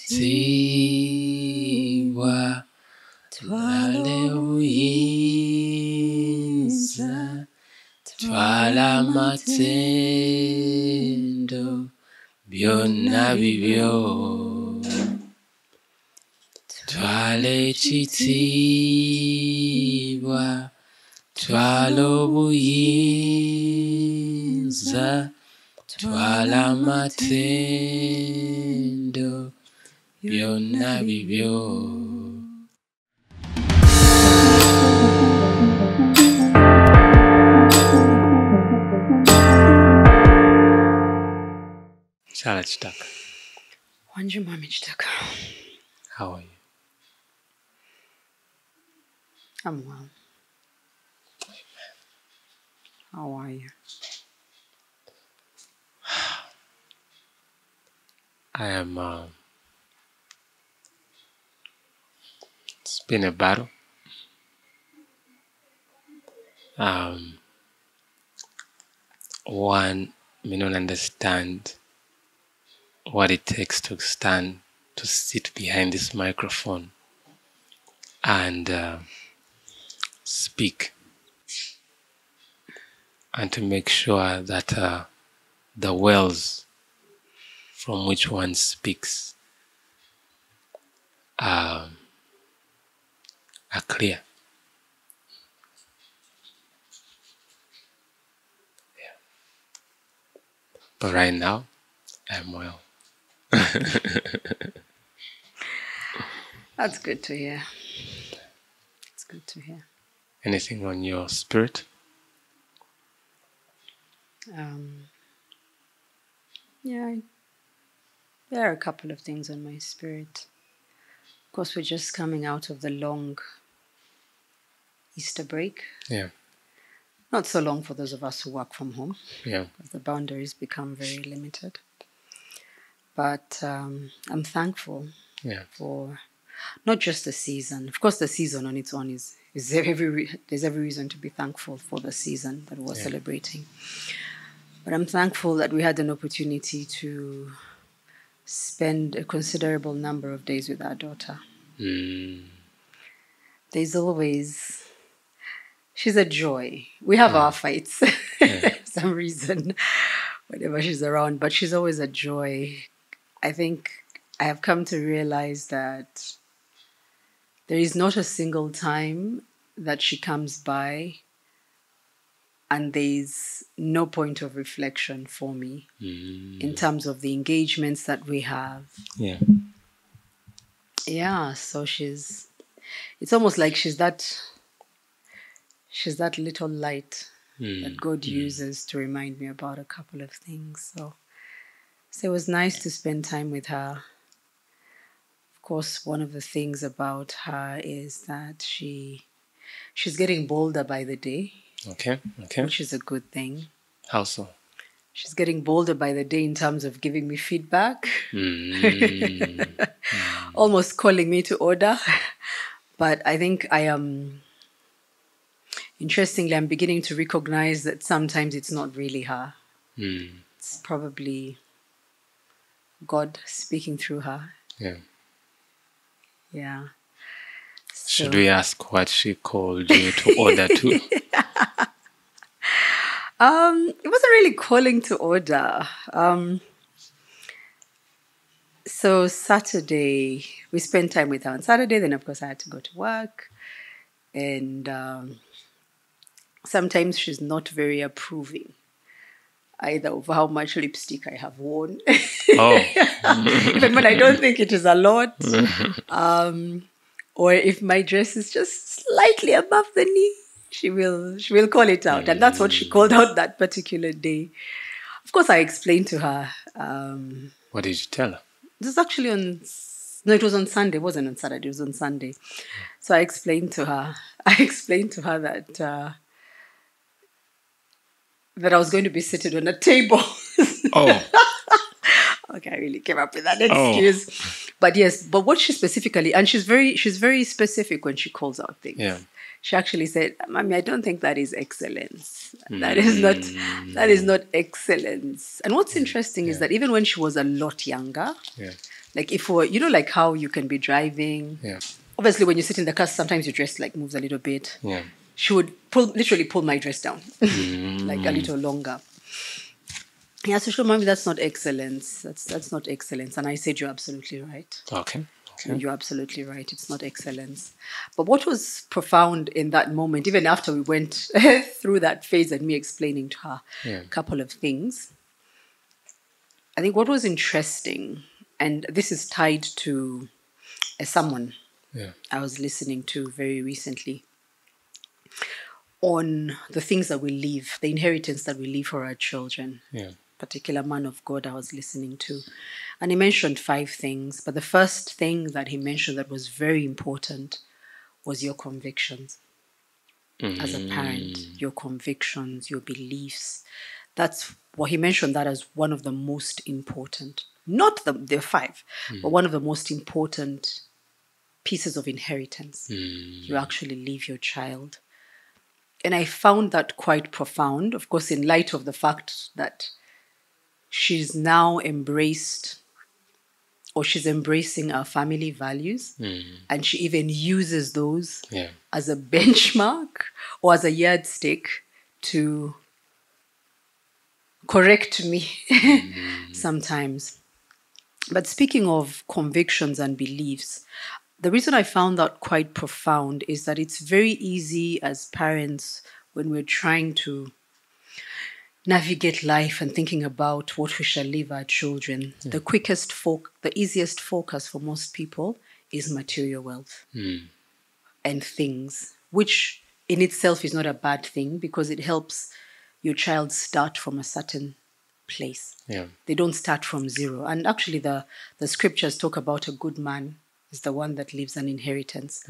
Tiwa twale uyinza twala matendo byonna bibyo twale ekitiibwa twala obuyinza twala matendo byonna bibyo. Shala Kitaka. Wanju Mami Kitaka. How are you? I'm well. How are you? I am, it's been a battle. One may not understand what it takes to stand, to sit behind this microphone and speak, and to make sure that the wells from which one speaks are clear. Yeah. But right now, I'm well. That's good to hear. It's good to hear. Anything on your spirit? Yeah, there are a couple of things on my spirit. Of course, we're just coming out of the long Easter break. Yeah. Not so long for those of us who work from home. Yeah. Because the boundaries become very limited. But I'm thankful for not just the season. Of course, the season on its own there's every reason to be thankful for the season that we're celebrating. But I'm thankful that we had an opportunity to spend a considerable number of days with our daughter. There's always... She's a joy. We have our fights for some reason, whenever she's around, but she's always a joy. I think I have come to realize that there is not a single time that she comes by and there's no point of reflection for me in terms of the engagements that we have. Yeah. Yeah, so it's almost like she's that little light that God uses to remind me about a couple of things. So it was nice to spend time with her. Of course, one of the things about her is that she's getting bolder by the day. Okay. Which is a good thing. How so? She's getting bolder by the day in terms of giving me feedback. Almost calling me to order. But I think interestingly, I'm beginning to recognize that sometimes it's not really her. It's probably God speaking through her. Yeah. Should we ask what she called you to order to? It wasn't really calling to order. So Saturday, we spent time with her on Saturday. Then, of course, I had to go to work. And sometimes she's not very approving either of how much lipstick I have worn. Even when I don't think it is a lot. Or if my dress is just slightly above the knee, she will call it out. And that's what she called out that particular day. Of course, I explained to her. What did you tell her? This was actually it was on Sunday. It wasn't on Saturday. It was on Sunday. So I explained to her that I was going to be seated on a table. Okay, I really came up with that excuse. But yes, but what she specifically, and she's very specific when she calls out things. she actually said, "Mommy, I don't think that is excellence. That is not excellence." And what's interesting is that even when she was a lot younger, like if we're, like how you can be driving. Obviously, when you sit in the car, sometimes your dress like moves a little bit. She would literally pull my dress down, like a little longer. Yeah, so she told Mommy, that's not excellence. That's not excellence. And I said, you're absolutely right. Okay. You're absolutely right. It's not excellence. But what was profound in that moment, even after we went through that phase and me explaining to her a couple of things, I think what was interesting, and this is tied to someone I was listening to very recently, on the things that we leave, the inheritance that we leave for our children. Particular man of God I was listening to. And he mentioned 5 things. But the first thing that he mentioned that was very important was your convictions. As a parent, your convictions, your beliefs. That's what he mentioned that as one of the most important. Not the 5, but one of the most important pieces of inheritance you actually leave your child. And I found that quite profound, of course, in light of the fact that she's now embracing our family values, and she even uses those as a benchmark or as a yardstick to correct me sometimes. But speaking of convictions and beliefs, the reason I found that quite profound is that it's very easy as parents when we're trying to navigate life and thinking about what we shall leave our children. The easiest focus for most people is material wealth and things, which in itself is not a bad thing because it helps your child start from a certain place. They don't start from zero. And actually the scriptures talk about a good man is the one that leaves an inheritance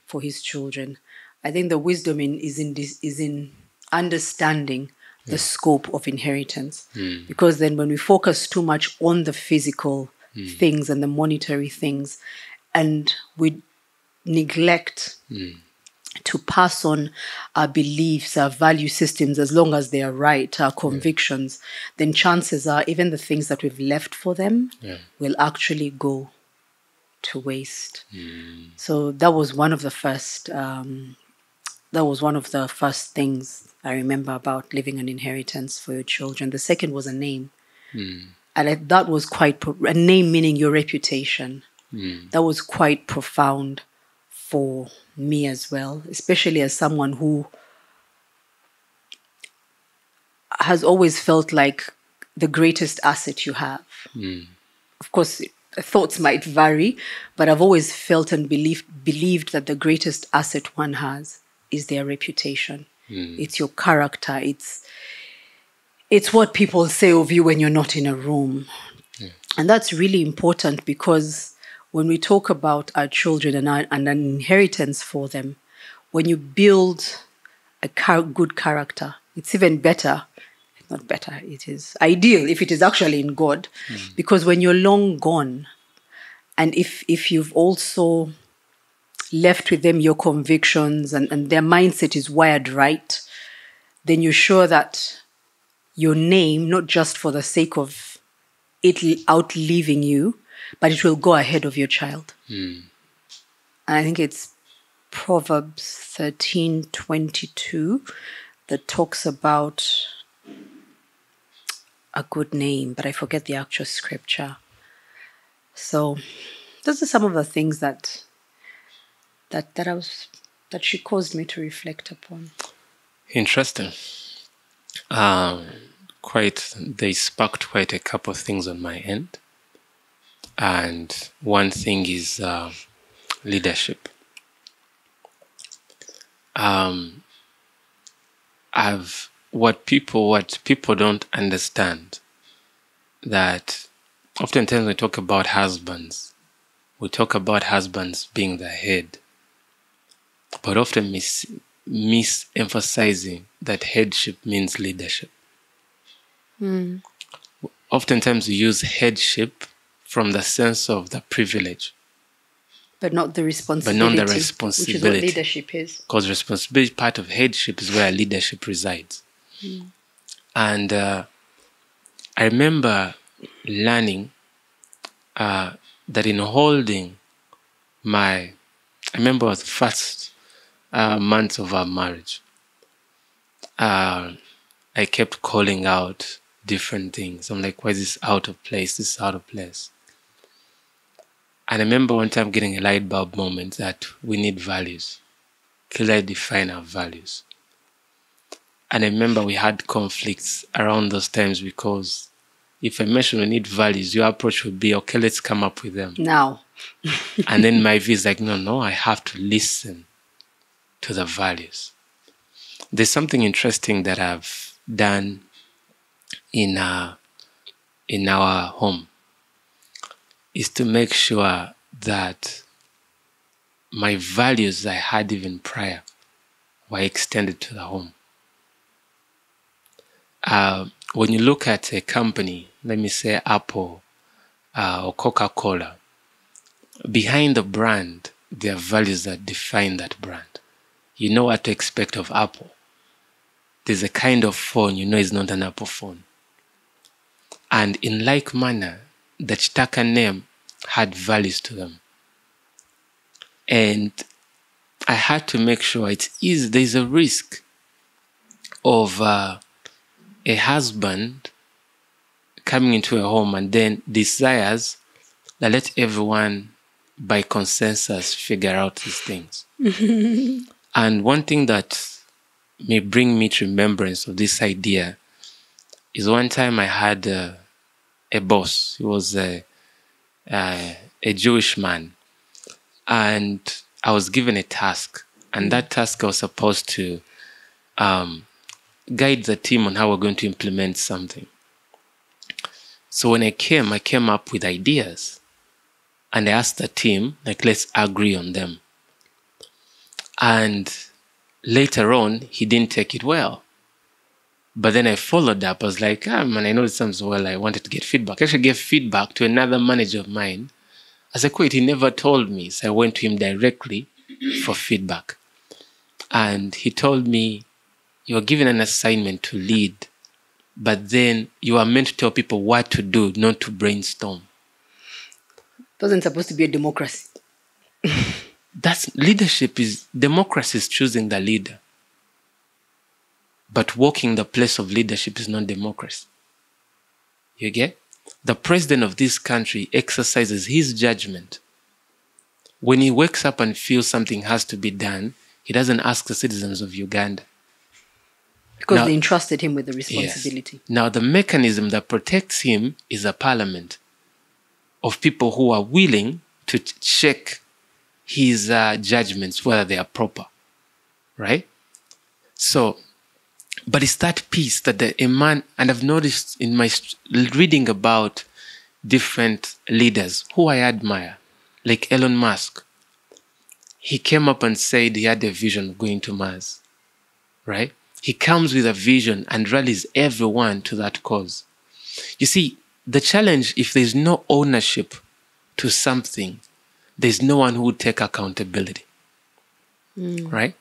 for his children. I think the wisdom is in understanding the scope of inheritance. Because then when we focus too much on the physical things and the monetary things, and we neglect to pass on our beliefs, our value systems, as long as they are right, our convictions, then chances are even the things that we've left for them will actually go to waste. So that was one of the first things I remember about leaving an inheritance for your children. The second was a name. And that was quite, a name meaning your reputation. That was quite profound for me as well, especially as someone who has always felt like the greatest asset you have. Of course, thoughts might vary, but I've always felt and believed that the greatest asset one has is their reputation. It's your character. It's what people say of you when you're not in a room. And that's really important because when we talk about our children and an inheritance for them, when you build a good character, it's even better. Not better, it is ideal if it is actually in God. Because when you're long gone, and if you've also left with them your convictions and their mindset is wired right, then you're sure that your name, not just for the sake of it outliving you, but it will go ahead of your child. And I think it's Proverbs 13:22 that talks about a good name, but I forget the actual scripture. So those are some of the things that she caused me to reflect upon. Interesting. They sparked quite a couple of things on my end. And one thing is leadership. What people don't understand, that oftentimes we talk about husbands. We talk about husbands being the head, but often misemphasizing that headship means leadership. Oftentimes we use headship from the sense of the privilege. But not the but responsibility. not the Which responsibility. is what leadership is. Because responsibility, part of headship, is where leadership resides. And I remember learning that in holding I remember the first months of our marriage, I kept calling out different things. I'm like, why is this out of place? This is out of place. And I remember one time getting a light bulb moment that we need values. Clearly define our values. And I remember we had conflicts around those times because if I mention we need values, your approach would be, okay, let's come up with them. Now. And then my view is like, no, I have to listen to the values. There's something interesting that I've done in our home is to make sure that my values I had even prior were extended to the home. When you look at a company, let me say Apple or Coca-Cola, behind the brand, there are values that define that brand. You know what to expect of Apple. There's a kind of phone you know is not an Apple phone. And in like manner, the Kitakas name had values to them. And I had to make sure there's a risk of a husband coming into a home and then desires that let everyone by consensus figure out these things. And one thing that may bring me to remembrance of this idea is one time I had a boss. He was a Jewish man. And I was given a task. And that task I was supposed to guide the team on how we're going to implement something. So when I came up with ideas. And I asked the team, like, let's agree on them. And later on, he didn't take it well. But then I followed up. I was like, man, I know it sounds well. I wanted to get feedback. I actually gave feedback to another manager of mine. I said, wait, he never told me. So I went to him directly for feedback. And he told me, you were given an assignment to lead, but then you are meant to tell people what to do, not to brainstorm. It wasn't supposed to be a democracy. Democracy is choosing the leader. But walking the place of leadership is not democracy. You get? The president of this country exercises his judgment. When he wakes up and feels something has to be done, he doesn't ask the citizens of Uganda. Because they entrusted him with the responsibility. Yes. Now, the mechanism that protects him is a parliament of people who are willing to check his judgments, whether they are proper. Right? So, but it's that piece that a man, and I've noticed in my reading about different leaders who I admire, like Elon Musk. He came up and said he had a vision of going to Mars. Right? He comes with a vision and rallies everyone to that cause. You see, the challenge, if there's no ownership to something, there's no one who would take accountability. Right?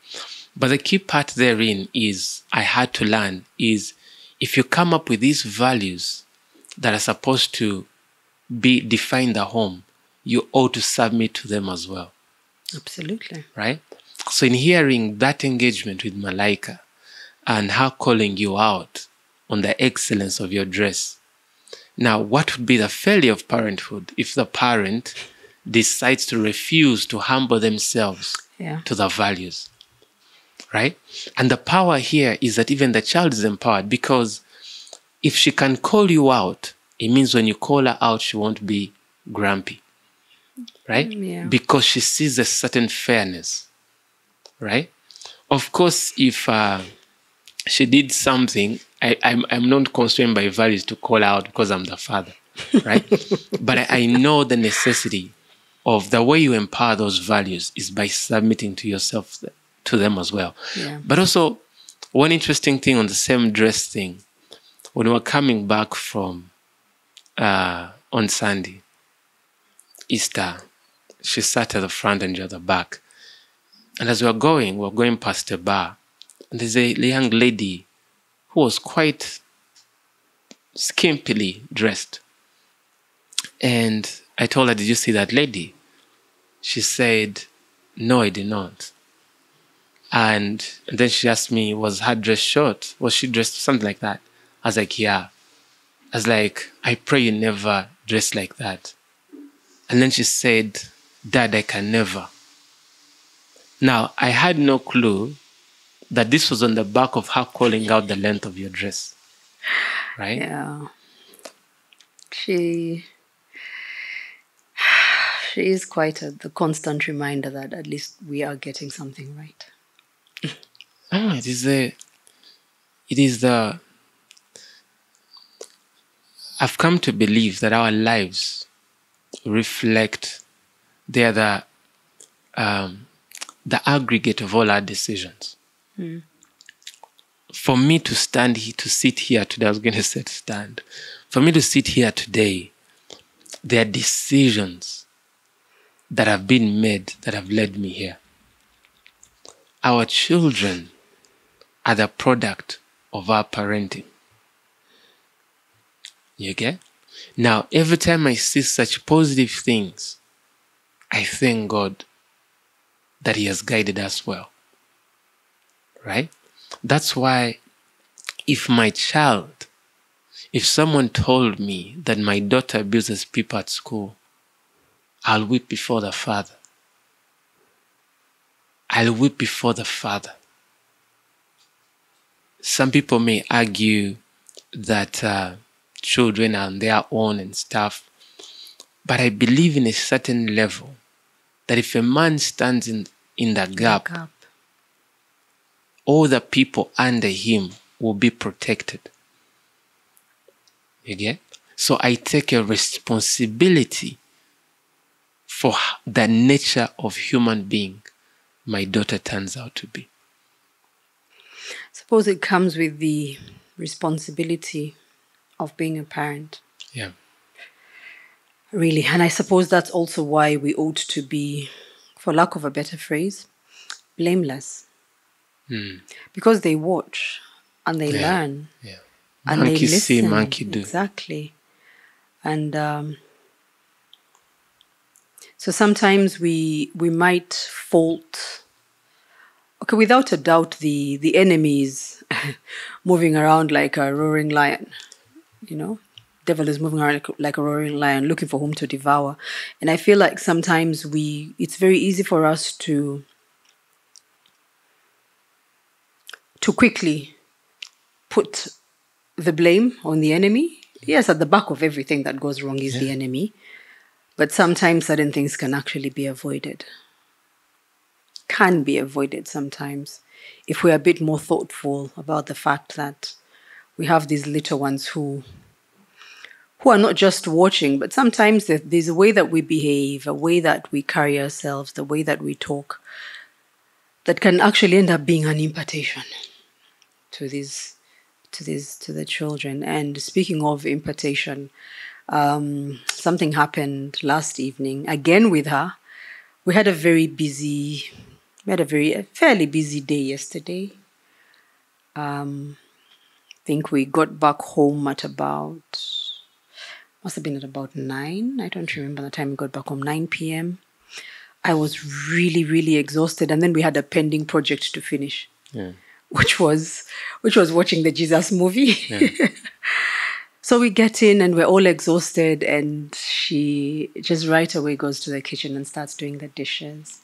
But the key part therein is, I had to learn, is if you come up with these values that are supposed to define the home, you ought to submit to them as well. Absolutely. Right? So in hearing that engagement with Malaika and her calling you out on the excellence of your dress, now what would be the failure of parenthood if the parent decides to refuse to humble themselves to the values? Right? And the power here is that even the child is empowered, because if she can call you out, it means when you call her out, she won't be grumpy. Right? Yeah. Because she sees a certain fairness. Right? Of course, if she did something, I'm not constrained by values to call her out because I'm the father. Right? But I know the necessity of the way you empower those values is by submitting to yourself to them as well. Yeah. But also, one interesting thing on the same dress thing, when we were coming back from on Sunday, Easter, she sat at the front and you're at the back. And as we're going past a bar. And there's a young lady who was quite skimpily dressed. And I told her, did you see that lady? She said, no, I did not. And then she asked me, was her dress short? Was she dressed something like that? I was like, yeah. I was like, I pray you never dress like that. And then she said, Dad, I can never. Now, I had no clue that this was on the back of her calling out the length of your dress. Right? Yeah. She is quite the constant reminder that at least we are getting something right. Oh, it is the I've come to believe that our lives reflect, they're the aggregate of all our decisions. Mm. For me to sit here today, I was going to say stand. For me to sit here today, there are decisions that have been made that have led me here. Our children are the product of our parenting. You get? Now, every time I see such positive things, I thank God that He has guided us well. Right? That's why if someone told me that my daughter abuses people at school, I'll weep before the Father. I'll weep before the Father. Some people may argue that children are on their own and stuff, but I believe in a certain level that if a man stands in the gap, all the people under him will be protected. You get? So I take a responsibility for the nature of human being my daughter turns out to be. Suppose it comes with the responsibility of being a parent. Yeah. Really. And I suppose that's also why we ought to be, for lack of a better phrase, blameless. Because they watch and they learn. Yeah. And monkey they listen. see, monkey do. Exactly. And so sometimes we might fault. Okay, without a doubt, the enemy is moving around like a roaring lion. You know, devil is moving around like a roaring lion, looking for whom to devour. And I feel like sometimes it's very easy for us to quickly put the blame on the enemy. Yes, at the back of everything that goes wrong is the enemy. But sometimes certain things can actually be avoided. Can be avoided sometimes if we're a bit more thoughtful about the fact that we have these little ones who are not just watching, but sometimes there's a way that we behave, a way that we carry ourselves, the way that we talk, that can actually end up being an impartation to the children. And speaking of impartation, something happened last evening again with her. We had a fairly busy day yesterday. I think we got back home at must have been at about 9. I don't remember the time we got back home, 9 p.m. I was really, really exhausted. And then we had a pending project to finish, which was watching the Jesus movie. Yeah. So we get in and we're all exhausted, and she just right away goes to the kitchen and starts doing the dishes.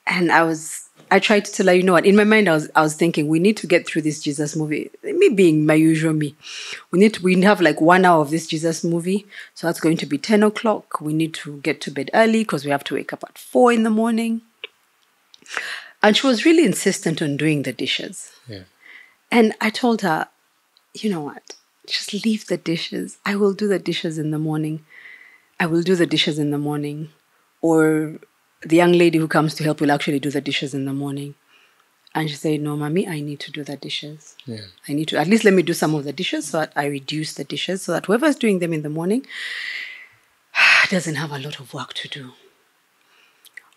And I tried to tell her, you know what, in my mind I was thinking, we need to get through this Jesus movie. Me being my usual me. We have like 1 hour of this Jesus movie. So that's going to be 10 o'clock. We need to get to bed early because we have to wake up at 4 in the morning. And she was really insistent on doing the dishes. Yeah. And I told her, you know what, just leave the dishes. I will do the dishes in the morning. Or the young lady who comes to help will actually do the dishes in the morning. And she said, no, Mommy, I need to do the dishes. Yeah. I need to, at least let me do some of the dishes so that I reduce the dishes so that whoever's doing them in the morning doesn't have a lot of work to do.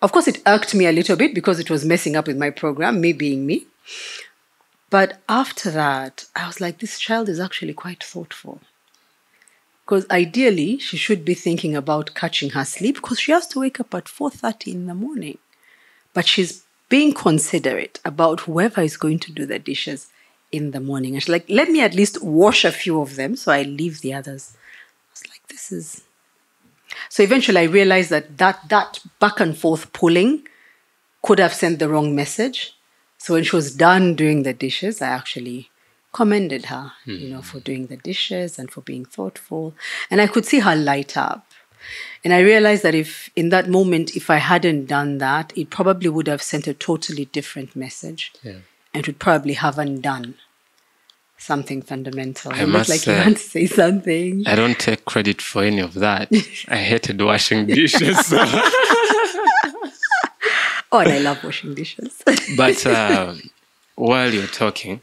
Of course, it irked me a little bit because it was messing up with my program, me being me. But after that, I was like, this child is actually quite thoughtful. Because ideally, she should be thinking about catching her sleep because she has to wake up at 4:30 in the morning. But she's being considerate about whoever is going to do the dishes in the morning. And she's like, let me at least wash a few of them so I leave the others. I was like, this is... So eventually I realized that back and forth pulling could have sent the wrong message. So when she was done doing the dishes, I actually commended her, for doing the dishes and for being thoughtful. And I could see her light up. And I realized that if in that moment, if I hadn't done that, it probably would have sent a totally different message. Yeah. And would probably haven't done something fundamental. I must like you want to say something. I don't take credit for any of that. I hated washing dishes. So. Oh, and I love washing dishes. But while you're talking,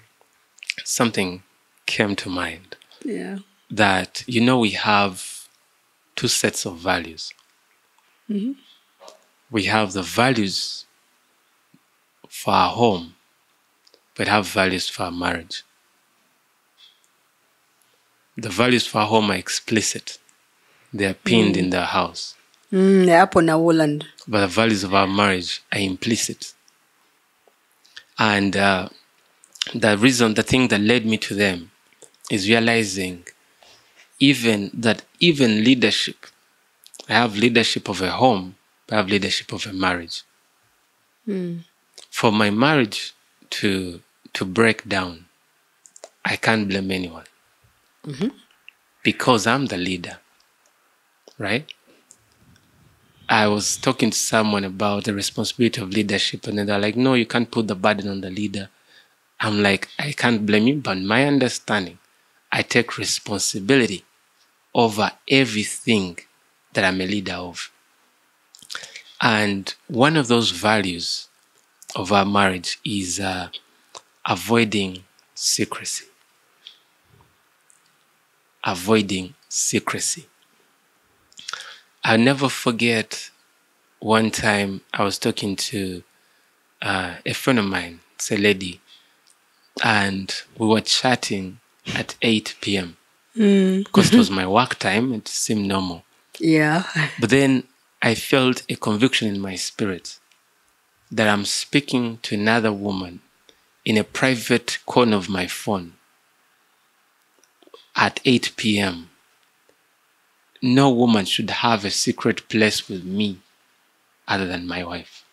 something came to mind. Yeah. That, we have two sets of values. Mm-hmm. We have the values for our home, but have values for our marriage. The values for our home are explicit. They are pinned in the house. They're up on a wall and... But the values of our marriage are implicit. And the thing that led me to them is realizing even leadership, I have leadership of a home, but I have leadership of a marriage. For my marriage to break down, I can't blame anyone. Mm-hmm. Because I'm the leader, right? I was talking to someone about the responsibility of leadership, and then they're like, no, you can't put the burden on the leader. I'm like, I can't blame you, but my understanding, I take responsibility over everything that I'm a leader of. And one of those values of our marriage is avoiding secrecy. Avoiding secrecy. I'll never forget one time I was talking to a friend of mine, it's a lady, and we were chatting at 8 p.m. Because it was my work time, it seemed normal. Yeah. But then I felt a conviction in my spirit that I'm speaking to another woman in a private corner of my phone at 8 p.m. No woman should have a secret place with me other than my wife.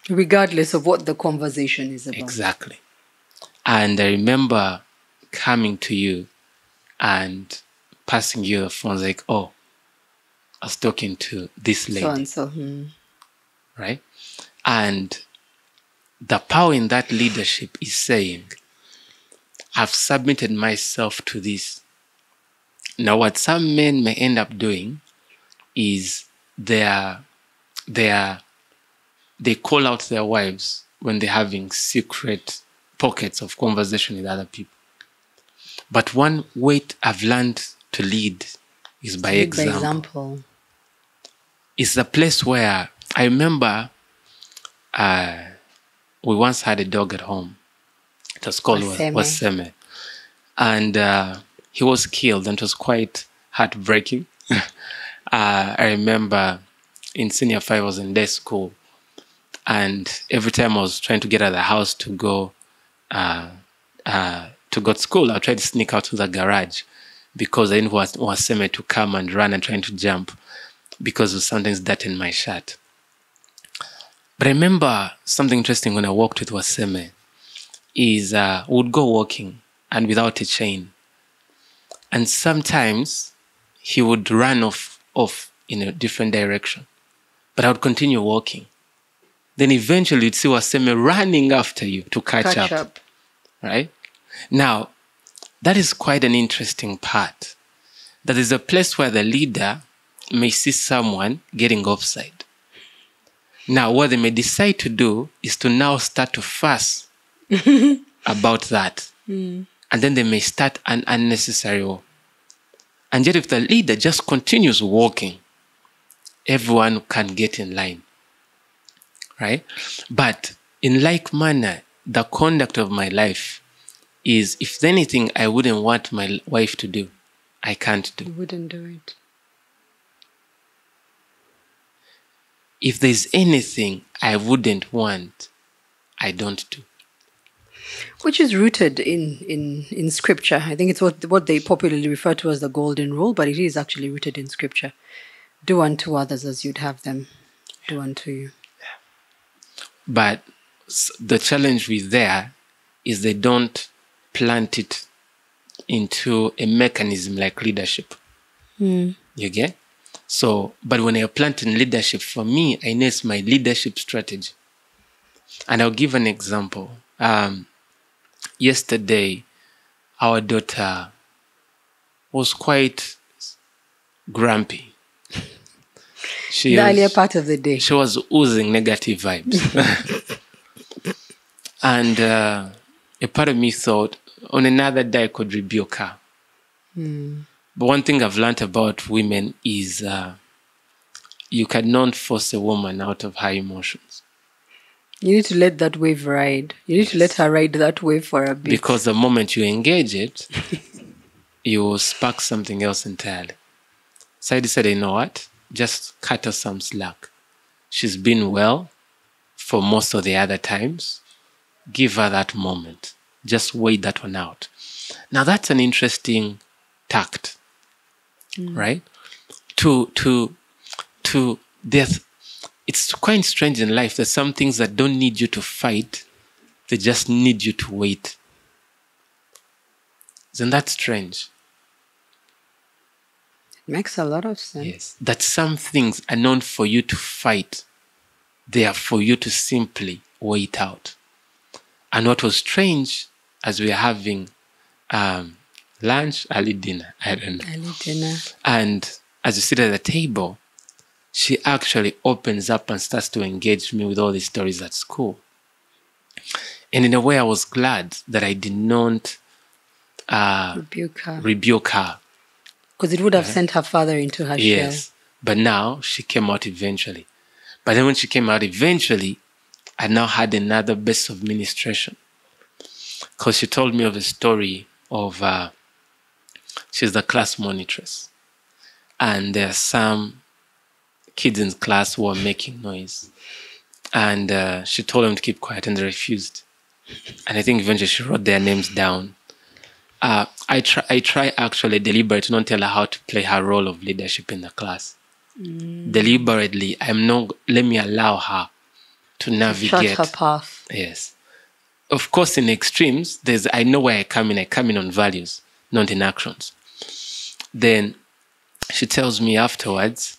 Regardless of what the conversation is about. Exactly. And I remember coming to you and passing you the phone like, oh, I was talking to this lady. So. Right? And the power in that leadership is saying, I've submitted myself to this. Now, what some men may end up doing is they call out their wives when they're having secret pockets of conversation with other people. But one way I've learned to lead is by example. It's the place where I remember we once had a dog at home. It was called Waseme. And he was killed, and it was quite heartbreaking. I remember in senior 5, I was in day school, and every time I was trying to get out of the house to go to school, I tried to sneak out to the garage because I didn't want Waseme to come and run and trying to jump because of something's dirt in my shirt. But I remember something interesting when I walked with Waseme is we would go walking and without a chain. And sometimes he would run off in a different direction. But I would continue walking. Then eventually you'd see Waseme running after you to catch up. Right? Now, that is quite an interesting part. That is a place where the leader may see someone getting offside. Now, what they may decide to do is to now start to fuss about that. And then they may start an unnecessary war. And yet if the leader just continues walking, everyone can get in line. right? But in like manner, the conduct of my life is, if there's anything I wouldn't want my wife to do, I can't do. You wouldn't do it. If there's anything I wouldn't want, I don't do. Which is rooted in scripture. I think it's what they popularly refer to as the golden rule, but it is actually rooted in scripture. Do unto others as you'd have them do unto you. But the challenge with there is they don't plant it into a mechanism like leadership. You get? So, but when you're planting leadership, for me, I know it's my leadership strategy. And I'll give an example. Yesterday, our daughter was quite grumpy. The earlier part of the day. She was oozing negative vibes. And a part of me thought, on another day I could rebuke her. But one thing I've learned about women is you cannot force a woman out of her emotions. You need to let that wave ride. You need to let her ride that wave for a bit. Because the moment you engage it, you will spark something else entirely. So I decided, you know what? Just cut her some slack. She's been well for most of the other times. Give her that moment. Just wait that one out. Now that's an interesting tact, right? It's quite strange in life. There's some things that don't need you to fight. They just need you to wait. Isn't that strange? It makes a lot of sense. Yes. That some things are known for you to fight. They are for you to simply wait out. And what was strange, as we were having lunch, early dinner, I don't know. Early dinner. And as we sit at the table, she actually opens up and starts to engage me with all these stories at school. And in a way, I was glad that I did not rebuke her. Because it would have sent her father into her shell. Yes. But now she came out eventually. But then when she came out eventually, I now had another burst of ministration. Because she told me of a story of, she's the class monitress. And there are some kids in class who are making noise. And she told them to keep quiet and they refused. And I think eventually she wrote their names down. I try actually deliberately not tell her how to play her role of leadership in the class. Deliberately, let me allow her to navigate. Shut her path. Yes. Of course, in extremes, I know where I come in. I come in on values, not in actions. Then she tells me afterwards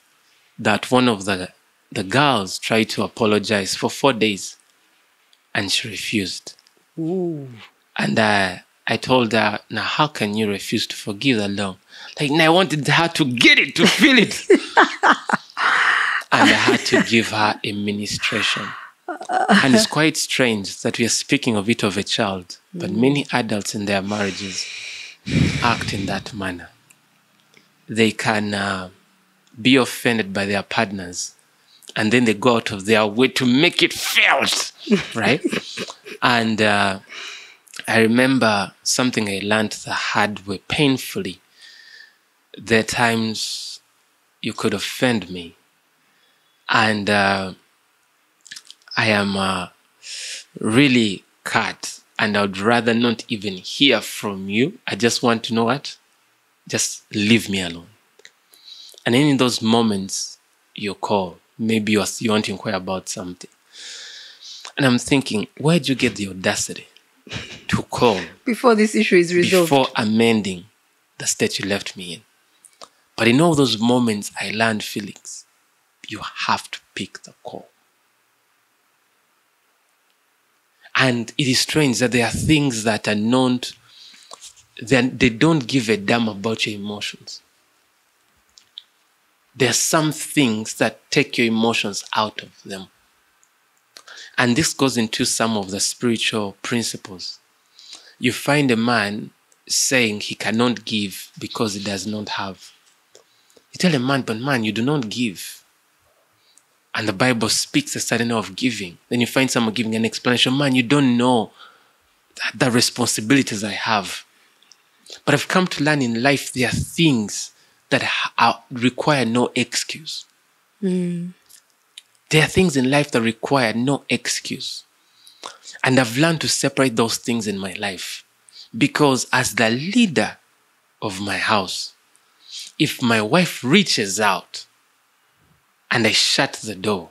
that one of the girls tried to apologize for 4 days and she refused. Ooh. And I told her, now how can you refuse to forgive that long? Like, I wanted her to get it, to feel it. And I had to give her a ministration. And it's quite strange that we are speaking of it of a child, but many adults in their marriages act in that manner. They can be offended by their partners, and then they go out of their way to make it felt, right? And I remember something I learned the hard way, painfully. There are times you could offend me, and I am really cut, and I would rather not even hear from you. I just want to know what? Just leave me alone. And then in those moments, you call. Maybe you want to inquire about something. And I'm thinking, where'd you get the audacity to call? Before this issue is resolved. Before amending the state you left me in. But in all those moments, I learned, Felix, you have to pick the call. And it is strange that there are things that are not, they don't give a damn about your emotions. There are some things that take your emotions out of them. And this goes into some of the spiritual principles. You find a man saying he cannot give because he does not have. You tell a man, but man, you do not give. And the Bible speaks a certain way of giving. Then you find someone giving an explanation. Man, you don't know the responsibilities I have. But I've come to learn in life there are things that require no excuse. There are things in life that require no excuse. And I've learned to separate those things in my life. Because as the leader of my house, if my wife reaches out and I shut the door,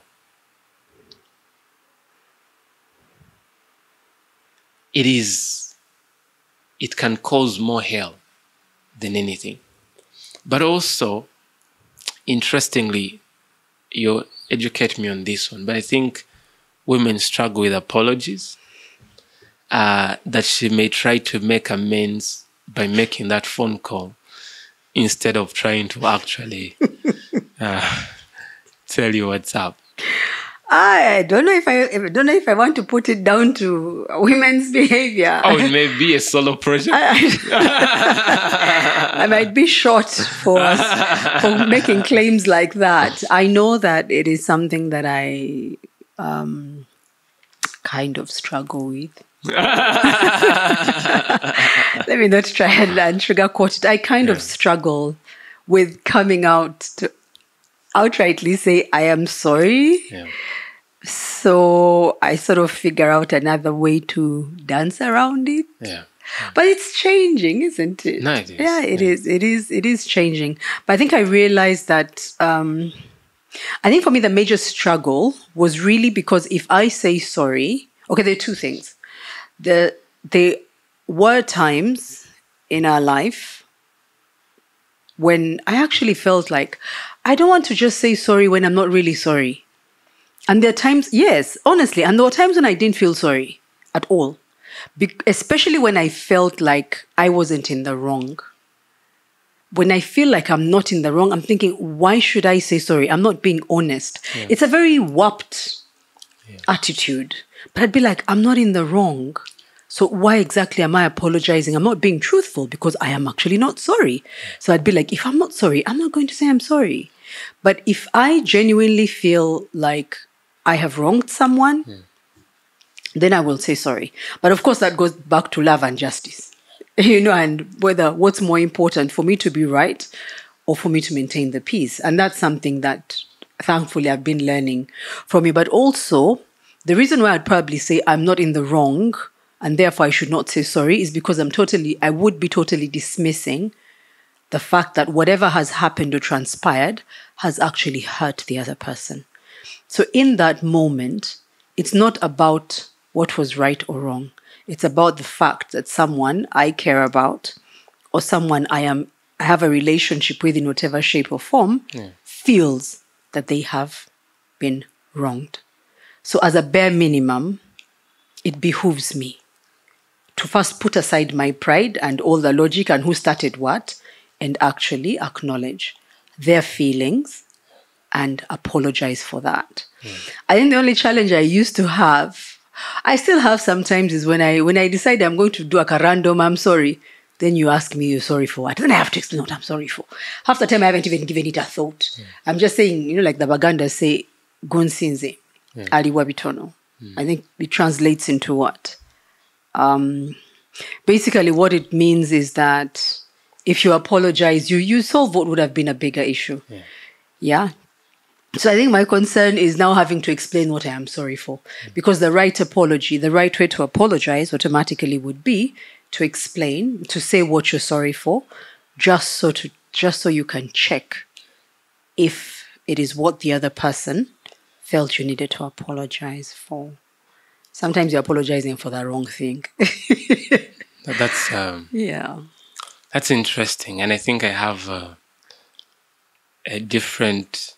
it can cause more hell than anything. But also, interestingly, you educate me on this one, but I think women struggle with apologies, that she may try to make amends by making that phone call instead of trying to actually tell you what's up. I don't know if I want to put it down to women's behavior. Oh, it may be a solo project. I might be short for making claims like that. I know that it is something that I kind of struggle with. Let me not try and sugarcoat it. I kind of struggle with coming out to outrightly say, I am sorry. Yeah. So I sort of figure out another way to dance around it. Yeah. But it's changing, isn't it? No, it is. Yeah, it is. It is changing. But I think I realized that I think for me the major struggle was really because if I say sorry, okay, there are two things. There were times in our life when I actually felt like I don't want to just say sorry when I'm not really sorry. And there are times, yes, honestly, and there were times when I didn't feel sorry at all. Especially when I felt like I wasn't in the wrong. When I feel like I'm not in the wrong, I'm thinking, why should I say sorry? I'm not being honest. Yeah. It's a very warped attitude. But I'd be like, I'm not in the wrong. So why exactly am I apologizing? I'm not being truthful because I am actually not sorry. So I'd be like, if I'm not sorry, I'm not going to say I'm sorry. But if I genuinely feel like I have wronged someone, then I will say sorry. But of course, that goes back to love and justice, and whether what's more important for me to be right or for me to maintain the peace. And that's something that thankfully I've been learning from you. But also, the reason why I'd probably say I'm not in the wrong and therefore I should not say sorry is because I would be totally dismissing the fact that whatever has happened or transpired has actually hurt the other person. So in that moment, it's not about what was right or wrong. It's about the fact that someone I care about or someone I have a relationship with in whatever shape or form feels that they have been wronged. So as a bare minimum, it behooves me to first put aside my pride and all the logic and who started what and actually acknowledge their feelings and apologize for that. I think the only challenge I used to have, I still have sometimes, is when I decide I'm going to do a random I'm sorry, then you ask me you're sorry for what? Then I have to explain what I'm sorry for. Half the time I haven't even given it a thought. I'm just saying, like the Baganda say, Gunsinze, aliwa bitono. I think it translates into what? Basically what it means is that if you apologize, you solve what would have been a bigger issue. Yeah. So I think my concern is now having to explain what I am sorry for. Because the right apology, the right way to apologize automatically would be to explain, to say what you're sorry for, just so you can check if it is what the other person felt you needed to apologize for. Sometimes you're apologizing for the wrong thing. That's That's interesting, and I think I have a different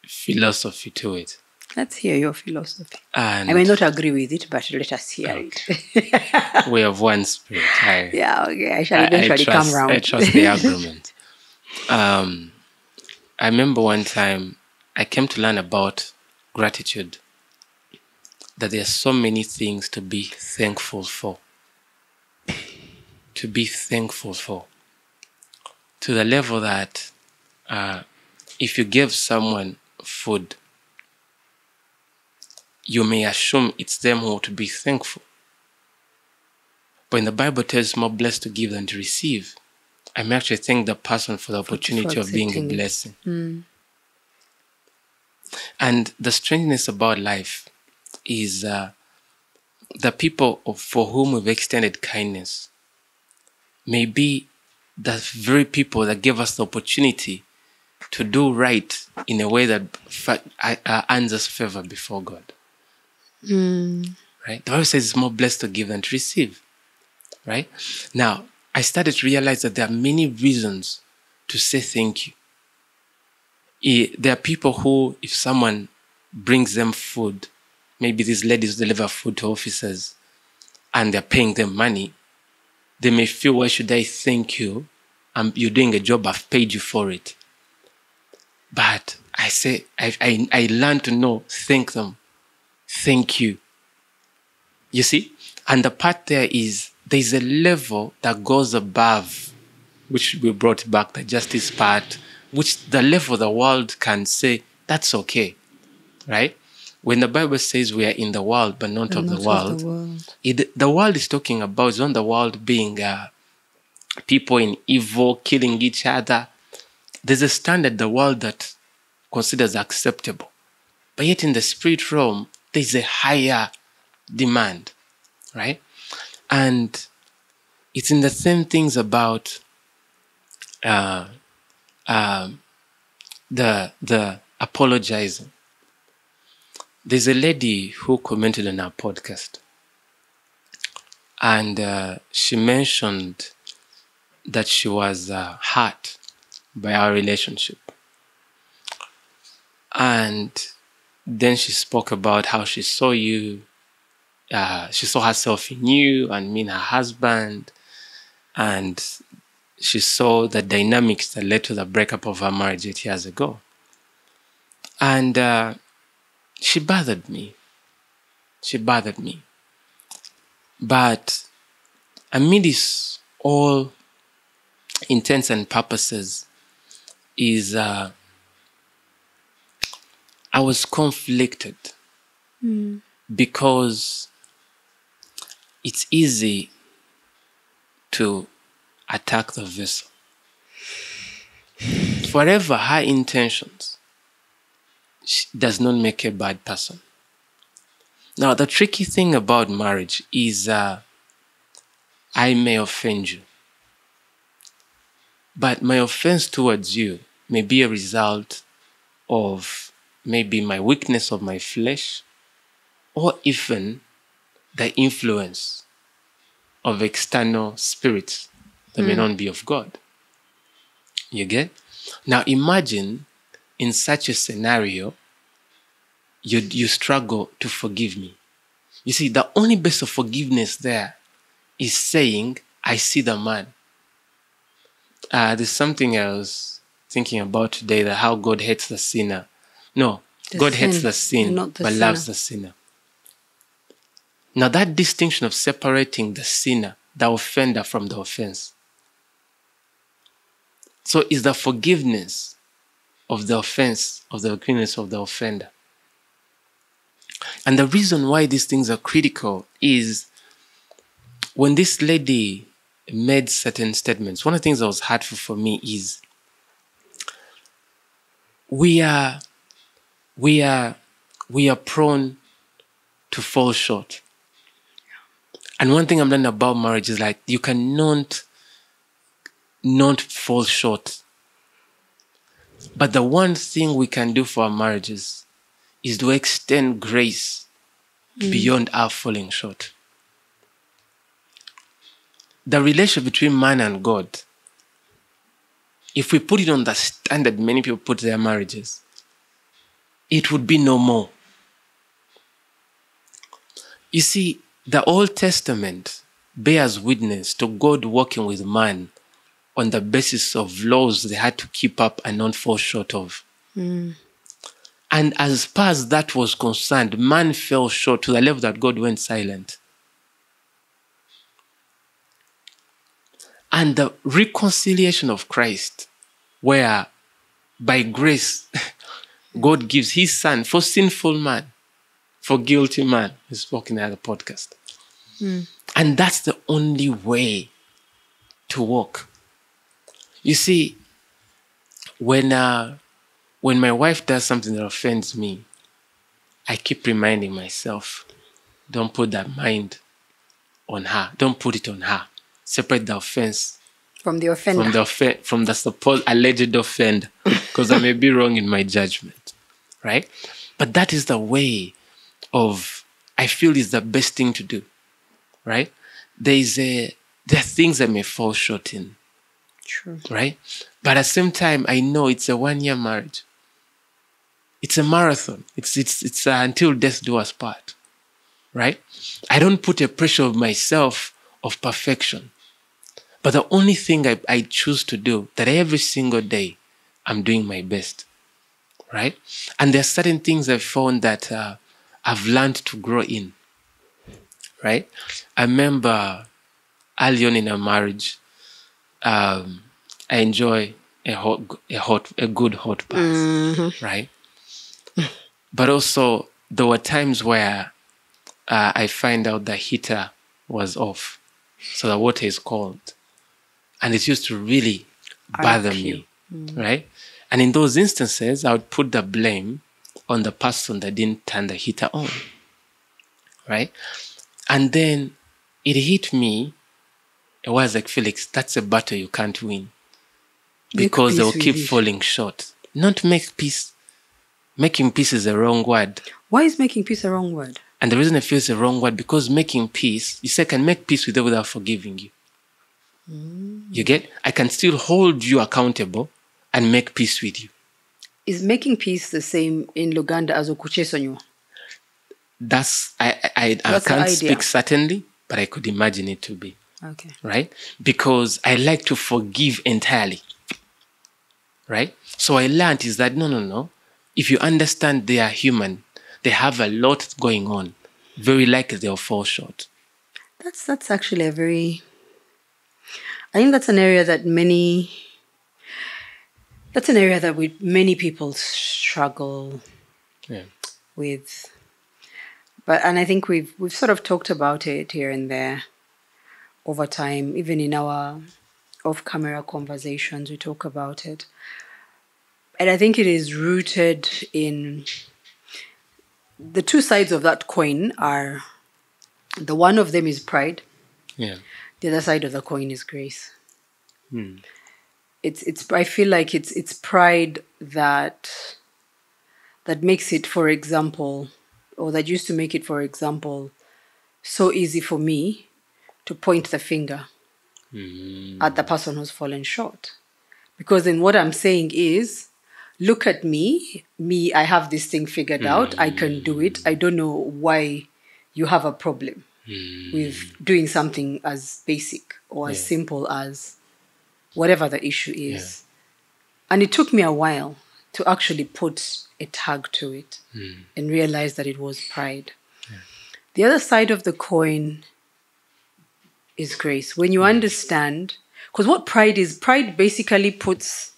philosophy to it. Let's hear your philosophy. And I may not agree with it, but let us hear it. We have one spirit. Okay. I shall eventually come round. I trust the argument. I remember one time I came to learn about gratitude, that there are so many things to be thankful for. To be thankful for. To the level that if you give someone food you may assume it's them who ought to be thankful. But in the Bible tells more blessed to give than to receive. I may actually thank the person for the opportunity of being a blessing. And the strangeness about life is the people for whom we've extended kindness may be the very people that give us the opportunity to do right in a way that earns us favor before God. Right? The Bible says it's more blessed to give than to receive. Right? Now, I started to realize that there are many reasons to say thank you. There are people who, if someone brings them food, maybe these ladies deliver food to officers and they're paying them money, they may feel, why should I thank you? You're doing a job, I've paid you for it. But I say, I learned to know, thank them. Thank you. You see? And the part there is, there's a level that goes above, which we brought back, the justice part, which the level the world can say, that's okay. Right? When the Bible says we are in the world, but not of the world, the world is talking about, it's not the world being people in evil, killing each other. There's a standard the world that considers acceptable. But yet in the spirit realm, there's a higher demand, right? And it's in the same things about the apologizing. There's a lady who commented on our podcast, and she mentioned that she was hurt by our relationship. And then she spoke about how she saw you, she saw herself in you and me and her husband, and she saw the dynamics that led to the breakup of her marriage 8 years ago. And she bothered me. But amidst all intents and purposes is I was conflicted because it's easy to attack the vessel. Whatever her intentions, she does not make a bad person. Now, the tricky thing about marriage is I may offend you. But my offense towards you may be a result of maybe my weakness of my flesh, or even the influence of external spirits that may not be of God. You get? Now imagine in such a scenario, you struggle to forgive me. You see, the only base of forgiveness there is saying, I see the man. There's something I was thinking about today, that how God hates the sinner. No, God hates the sin, but loves the sinner. Now that distinction of separating the sinner, the offender from the offense. So is the forgiveness of the offense, of the forgiveness of the offender. And the reason why these things are critical is when this lady made certain statements, one of the things that was hurtful for me is we are prone to fall short. And one thing I'm learning about marriage is like you cannot not fall short. But the one thing we can do for our marriages is to extend grace beyond our falling short. The relationship between man and God, if we put it on the standard many people put their marriages, it would be no more. You see, the Old Testament bears witness to God working with man on the basis of laws they had to keep up and not fall short of. And as far as that was concerned, man fell short to the level that God went silent. And the reconciliation of Christ, where by grace, God gives his son for sinful man, for guilty man. We spoke in another podcast. And that's the only way to walk. You see, when my wife does something that offends me, I keep reminding myself, don't put that mind on her. Don't put it on her. Separate the offense from the offender. From the supposed alleged offender, because I may be wrong in my judgment, right? But that is the way of, I feel, is the best thing to do, right? There are things I may fall short in, True. right? But at the same time, I know it's a 1-year marriage. It's a marathon. It's until death do us part, right? I don't put a pressure on myself of perfection. But the only thing I choose to do, that every single day I'm doing my best, right? And there are certain things I've found that I've learned to grow in, right? I remember early on in a marriage, I enjoy a good hot bath, right? But also there were times where I find out the heater was off, so the water is cold, and it used to really bother me, right? And in those instances, I would put the blame on the person that didn't turn the heater on, right? And then it hit me. It was like, Felix, that's a battle you can't win, because they'll keep falling short. Not make peace. Making peace is the wrong word. Why is making peace a wrong word? And the reason I feel it's a wrong word, because making peace, you say I can make peace with you without forgiving you. You get? I can still hold you accountable and make peace with you. Is making peace the same in Luganda as okuchesonyo? That's I can't speak certainly, but I could imagine it to be. Okay. Right? Because I like to forgive entirely. Right? So I learned is that no. If you understand they are human, they have a lot going on. Very likely they'll fall short. That's actually I think that's an area that many people struggle with. And I think we've sort of talked about it here and there over time. Even in our off-camera conversations, we talk about it. And I think it is rooted in the two sides of that coin are, the one of them is pride. Yeah. The other side of the coin is grace. It's I feel like it's pride that makes it, for example, or that used to make it, for example, so easy for me to point the finger at the person who's fallen short. Because then what I'm saying is, look at me, I have this thing figured out, I can do it. I don't know why you have a problem with doing something as basic or as simple as whatever the issue is. And it took me a while to actually put a tag to it and realize that it was pride. The other side of the coin is grace. When you understand, because what pride is, pride basically puts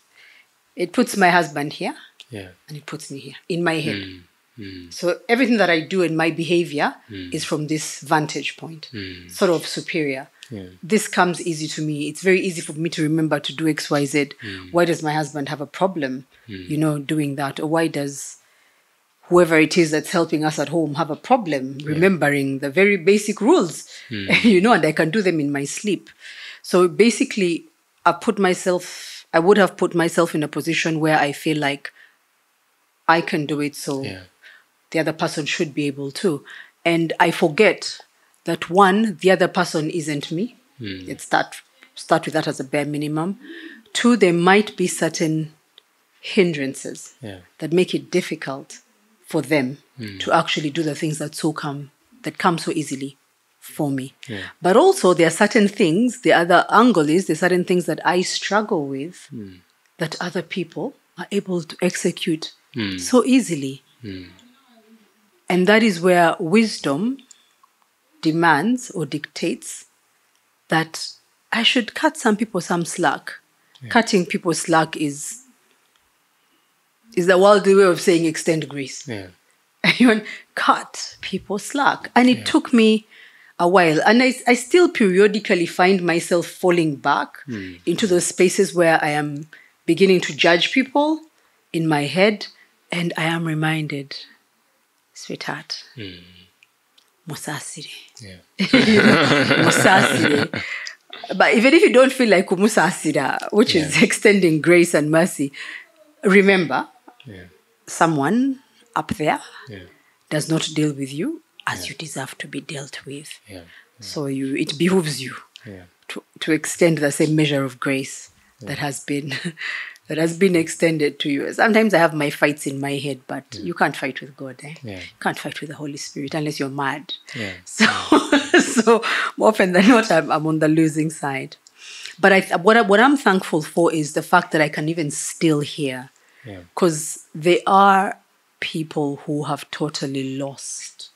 my husband here and it puts me here in my head. So everything that I do in my behavior is from this vantage point, sort of superior. This comes easy to me. It's very easy for me to remember to do X, Y, Z. Why does my husband have a problem, doing that? Or why does whoever it is that's helping us at home have a problem remembering the very basic rules, and I can do them in my sleep. So basically, I would have put myself in a position where I feel like I can do it, so the other person should be able to. And I forget that one, the other person isn't me. Let's start with that as a bare minimum. Two, there might be certain hindrances that make it difficult for them to actually do the things that come so easily for me. But also there are certain things, the other angle is there's certain things that I struggle with that other people are able to execute so easily. And that is where wisdom demands or dictates that I should cut some people some slack. Cutting people slack is the worldly way of saying extend grace. even cut people slack. And it took me a while. And I still periodically find myself falling back into those spaces where I am beginning to judge people in my head. And I am reminded, sweetheart, Musasire. Yeah. Musasire. But even if you don't feel like Musasire, which is extending grace and mercy, remember, someone up there does not deal with you as you deserve to be dealt with. So it behooves you to extend the same measure of grace that has been extended to you. Sometimes I have my fights in my head, but you can't fight with God. You can't fight with the Holy Spirit unless you're mad. So more often than not, I'm on the losing side. But what I'm thankful for is the fact that I can even still hear. Because there are people who have totally lost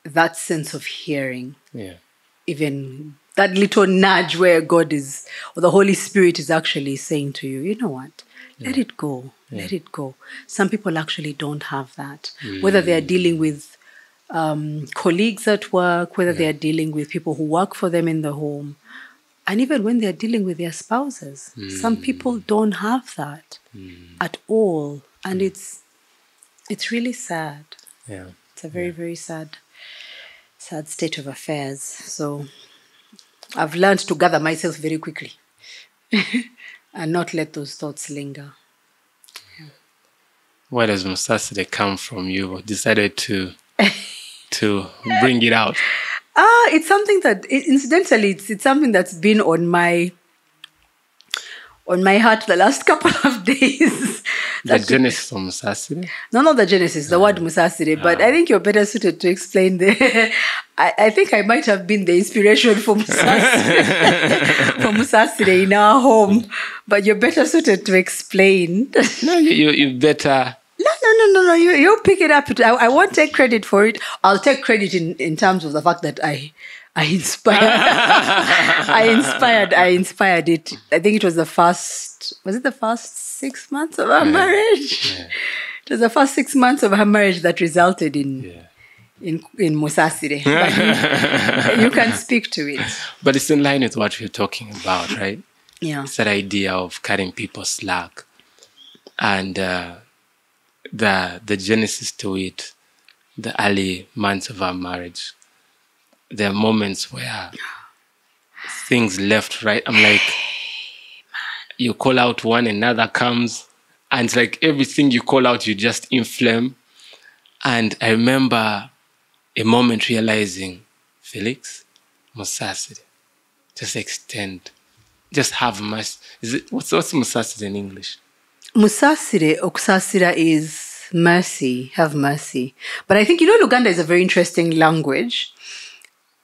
that sense of hearing. Even that little nudge where God is, or the Holy Spirit is actually saying to you, you know what? Let it go. Let it go. Some people actually don't have that. Whether they're dealing with colleagues at work, whether they're dealing with people who work for them in the home, and even when they're dealing with their spouses. Some people don't have that at all. And it's really sad. It's a very, very sad state of affairs. So I've learned to gather myself very quickly and not let those thoughts linger. Where does Musasire come from? You decided to bring it out. It's something that, incidentally, it's something that's been on my heart the last couple of days. The genesis of Musasire? No, not the genesis, the word Musasire. But I think you're better suited to explain I think I might have been the inspiration for Musasire in our home. But you're better suited to explain. No, you better... No. You pick it up. I won't take credit for it. I'll take credit in terms of the fact that I inspired. I inspired it. I think it was the first 6 months of our marriage? It was the first 6 months of our marriage that resulted in Musasire. But you can speak to it. But it's in line with what we're talking about, right? Yeah. It's that idea of cutting people slack. And the genesis to it, the early months of our marriage, there are moments where things left, right? I'm like, you call out one, another comes, and it's like everything you call out, you just inflame. And I remember a moment realizing, Felix, Musasire, just extend, just have mercy. What's Musasire in English? Musasire or Kusasira is mercy, have mercy. But I think, Luganda is a very interesting language.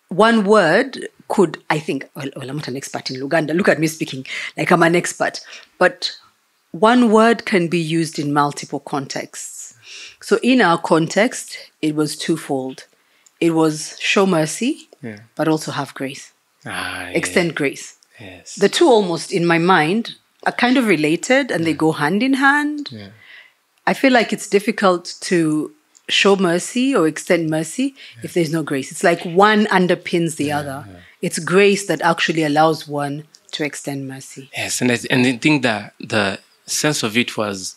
One word could, I think, well, I'm not an expert in Luganda. Look at me speaking like I'm an expert. But one word can be used in multiple contexts. So in our context, it was twofold. It was show mercy, but also have grace. Extend grace. Yes. The two almost, in my mind, are kind of related and they go hand in hand. I feel like it's difficult to show mercy or extend mercy if there's no grace. It's like one underpins the other. It's grace that actually allows one to extend mercy. Yes, and I think that the sense of it was,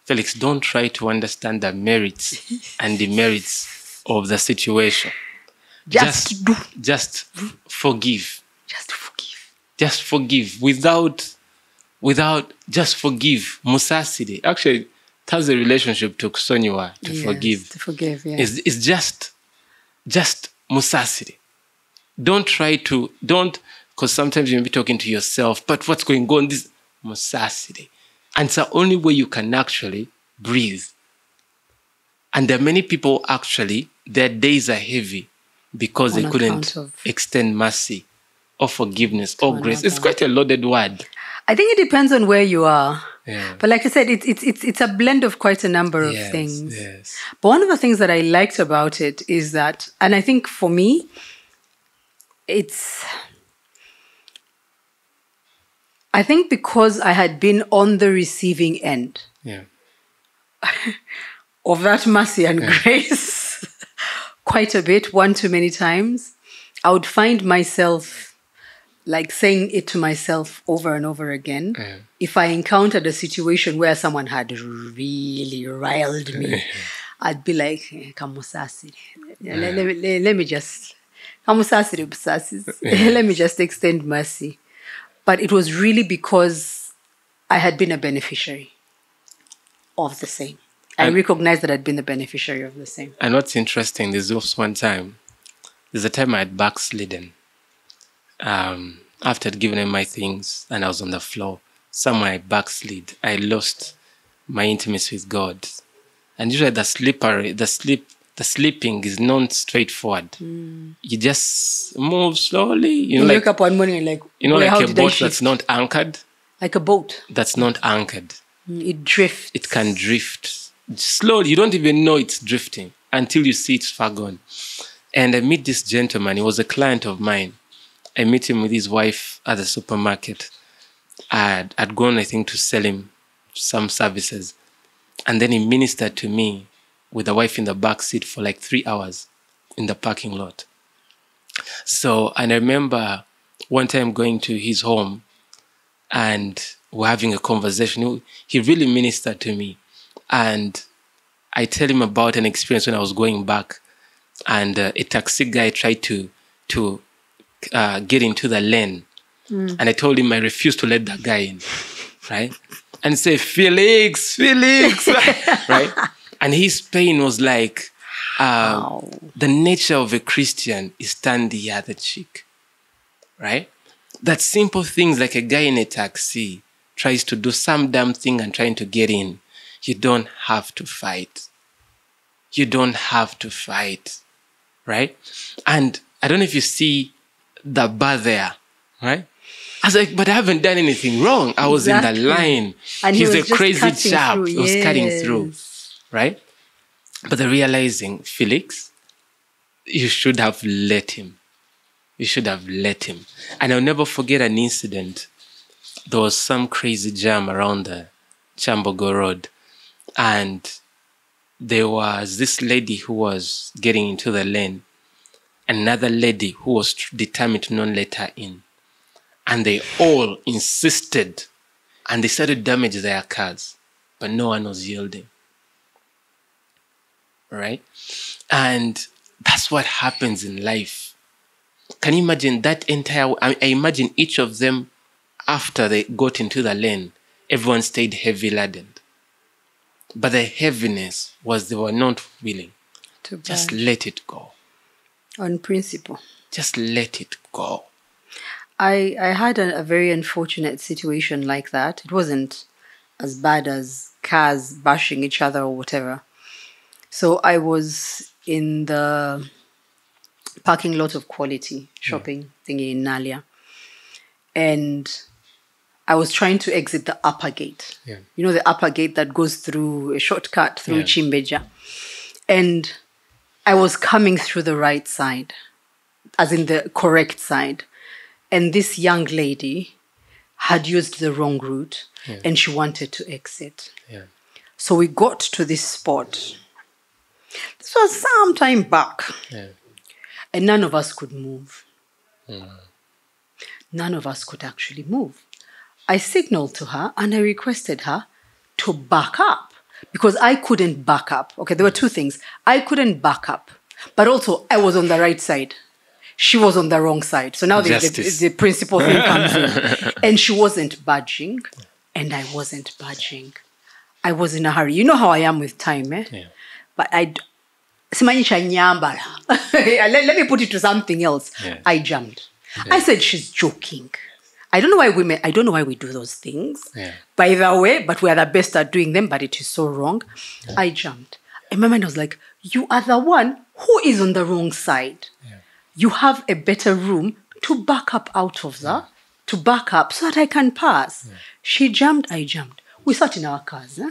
Felix, don't try to understand the merits and demerits of the situation. Just forgive. Just forgive just forgive. Musasire. Actually, it has a relationship to Kusonyiwa, to forgive. To forgive, It's just Musasire. Don't, because sometimes you may be talking to yourself, but what's going on? This Musasire. And it's the only way you can actually breathe. And there are many people actually, their days are heavy because they couldn't extend mercy or forgiveness or grace. It's quite a loaded word. I think it depends on where you are. But like I said, it's a blend of quite a number of things. But one of the things that I liked about it is that, and I think for me, I think because I had been on the receiving end of that mercy and grace quite a bit, one too many times. I would find myself like saying it to myself over and over again. If I encountered a situation where someone had really riled me, I'd be like, Musasire. Let me just Musasire, let me just extend mercy. But it was really because I had been a beneficiary of the same. I recognized that I'd been the beneficiary of the same. And what's interesting, there's a time I had backslidden. After I'd given him my things and I was on the floor, somewhere I backslid. I lost my intimacy with God. And usually the sleeping is not straightforward. You just move slowly. You wake up one morning and like, like a boat that's not anchored. Like a boat that's not anchored. It drifts. It can drift slowly. You don't even know it's drifting until you see it's far gone. And I meet this gentleman. He was a client of mine. I met him with his wife at the supermarket. I'd gone, I think, to sell him some services. And then he ministered to me with the wife in the back seat for like 3 hours in the parking lot. So, and I remember one time going to his home and we're having a conversation. He really ministered to me. And I tell him about an experience when I was going back and a taxi guy tried to get into the lane. And I told him I refused to let that guy in, right? And say, Felix, right? And his pain was like, the nature of a Christian is turn the other cheek, right? That simple things like a guy in a taxi tries to do some damn thing and trying to get in. You don't have to fight. You don't have to fight, right? And I don't know if you see the bar there, right? I was like, but I haven't done anything wrong. I was in the line. And he's a crazy chap. He was cutting through, right? But the realizing, Felix, you should have let him. You should have let him. And I'll never forget an incident. There was some crazy jam around the Chambogo Road. And there was this lady who was getting into the lane. Another lady who was determined to not let her in. And they all insisted. And they started to damage their cars. But no one was yielding. Right? And that's what happens in life. Can you imagine that entire... I imagine each of them, after they got into the lane, everyone stayed heavy laden. But the heaviness was they were not willing. to just let it go. On principle. Just let it go. I had a very unfortunate situation like that. It wasn't as bad as cars bashing each other or whatever. So I was in the parking lot of Quality shopping thingy in Nalia. And I was trying to exit the upper gate. Yeah. You know, the upper gate that goes through a shortcut through Chimbeja. And I was coming through the right side, as in the correct side. And this young lady had used the wrong route and she wanted to exit. Yeah. So we got to this spot. This was some time back. Yeah. And none of us could move. Mm. None of us could actually move. I signaled to her and I requested her to back up because I couldn't back up. Okay, there were two things. I couldn't back up, but also I was on the right side. She was on the wrong side. So now the principal thing comes in. And she wasn't budging and I wasn't budging. I was in a hurry. You know how I am with time, eh? Yeah. But let me put it to something else. Yeah. I jumped. Yeah. I said, she's joking. I don't know why we do those things. Yeah. By the way, but we are the best at doing them, but it is so wrong. Yeah. I jumped. In my mind, I was like, you are the one who is on the wrong side. Yeah. You have a better room to back up out of to back up so that I can pass. Yeah. She jumped, I jumped. We sat in our cars. Eh?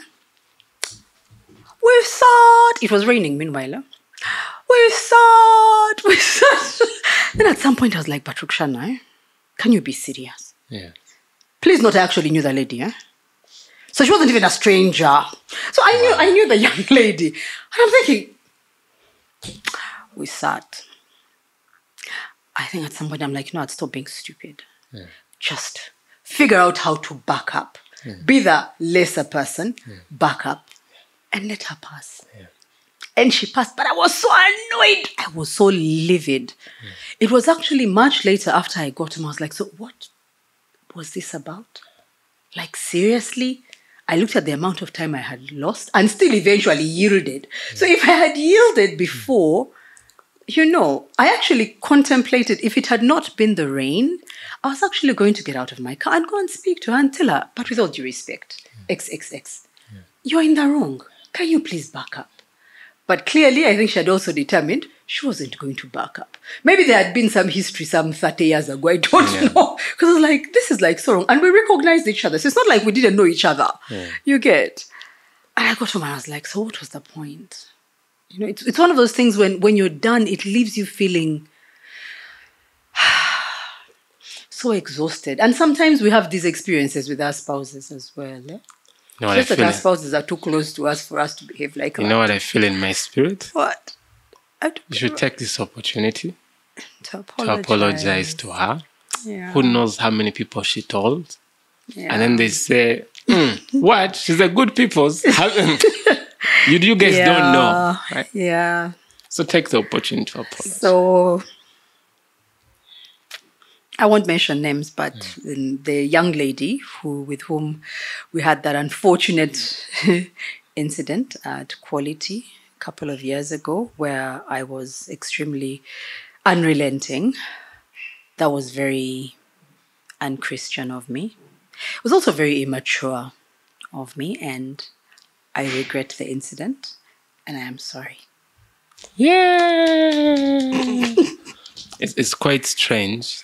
We thought, it was raining meanwhile. We thought. Then at some point I was like, but Rukh-Shana, can you be serious? Yeah. Please not, I actually knew the lady. Eh? So she wasn't even a stranger. So I knew the young lady. And I'm thinking, we sat. I think at some point I'm like, I'd stop being stupid. Yeah. Just figure out how to back up. Yeah. Be the lesser person, back up, and let her pass. Yeah. And she passed, but I was so annoyed. I was so livid. Yeah. It was actually much later after I got him. I was like, so what was this about? Like, seriously? I looked at the amount of time I had lost and still eventually yielded. Yeah. So if I had yielded before, I actually contemplated, if it had not been the rain, I was actually going to get out of my car and go and speak to her and tell her, but with all due respect, XXX, you're in the wrong. Can you please back up? But clearly, I think she had also determined she wasn't going to back up. Maybe there had been some history some 30 years ago. I don't know. Because I was like, this is like so wrong. And we recognized each other. So it's not like we didn't know each other. Yeah. You get. And I got home and I was like, so what was the point? It's one of those things when you're done, it leaves you feeling so exhausted. And sometimes we have these experiences with our spouses as well. Eh? Just that our spouses are too close to us for us to behave like that. You know what I feel in my spirit? What? You should take this opportunity to apologize to her. Yeah. Who knows how many people she told? Yeah. And then they say, what? She's a good people. You guys don't know. Right? Yeah. So take the opportunity to apologize. So I won't mention names, but the young lady with whom we had that unfortunate incident at Quality a couple of years ago, where I was extremely unrelenting. That was very unchristian of me. It was also very immature of me, and I regret the incident, and I am sorry. Yeah. It's quite strange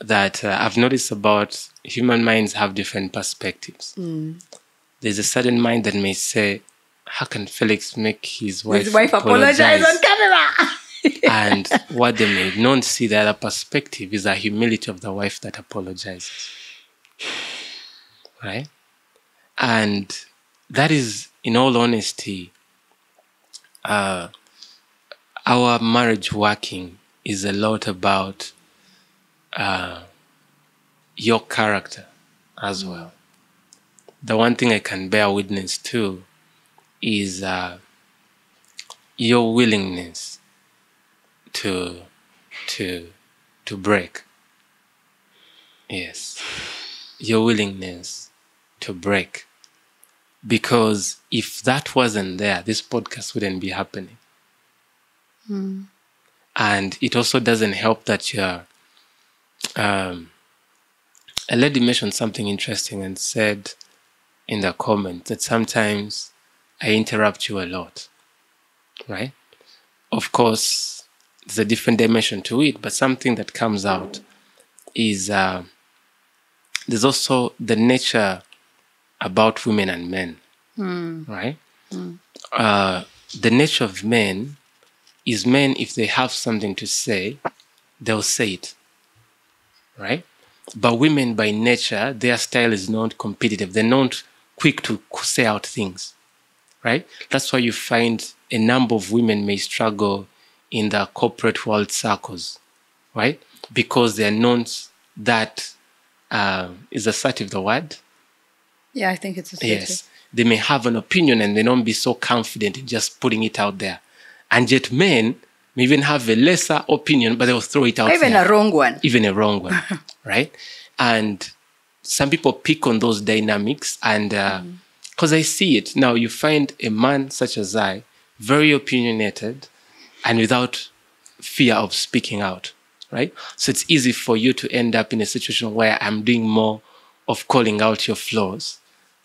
that I've noticed about human minds have different perspectives. There's a certain mind that may say, how can Felix make his wife apologize on camera? And what they may not see, the other perspective, is the humility of the wife that apologizes. Right? And that is, in all honesty, our marriage working is a lot about your character as well. The one thing I can bear witness to is your willingness to break. Yes. Your willingness to break. Because if that wasn't there, this podcast wouldn't be happening. And it also doesn't help that you're... a lady mentioned something interesting and said in the comment that sometimes I interrupt you a lot. Right? Of course, there's a different dimension to it, but something that comes out is there's also the nature about women and men, right? The nature of men is men, if they have something to say, they'll say it, right? But women by nature, their style is not competitive. They're not quick to say out things, right? That's why you find a number of women may struggle in the corporate world circles, right? Because they're not that, is assertive the word? Yeah, I think it's assertive. Yes. They may have an opinion and they don't be so confident in just putting it out there. And yet men may even have a lesser opinion, but they'll throw it out even there. Even a wrong one. Even a wrong one, right? And some people pick on those dynamics and because I see it. Now you find a man such as I, very opinionated and without fear of speaking out, right? So it's easy for you to end up in a situation where I'm doing more of calling out your flaws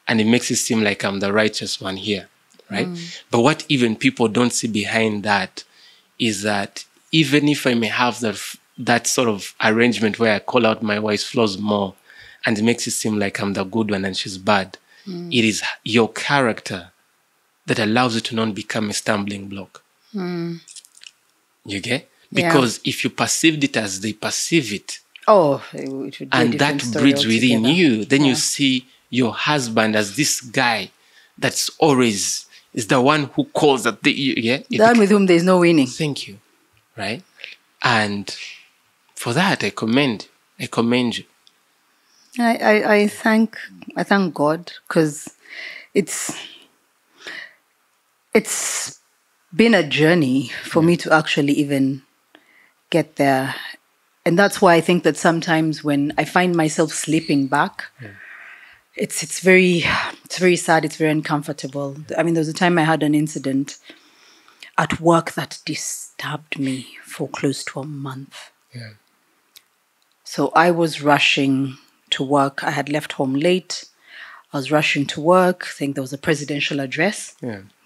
and it makes it seem like I'm the righteous one here, right? But what even people don't see behind that is that even if I may have that sort of arrangement where I call out my wife's flaws more and it makes it seem like I'm the good one and she's bad, it is your character that allows it to not become a stumbling block. You get? Because if you perceived it as they perceive it, it would be and that breeds within you, then you see your husband as this guy that's always is the one who calls at the The one with whom there is no winning. Thank you, right? And for that, I commend you. I thank God, because it's been a journey for me to actually even get there. And that's why I think that sometimes when I find myself slipping back, it's very sad, it's very uncomfortable. I mean, there was a time I had an incident at work that disturbed me for close to a month. Yeah. So I was rushing to work. I had left home late. I was rushing to work. I think there was a presidential address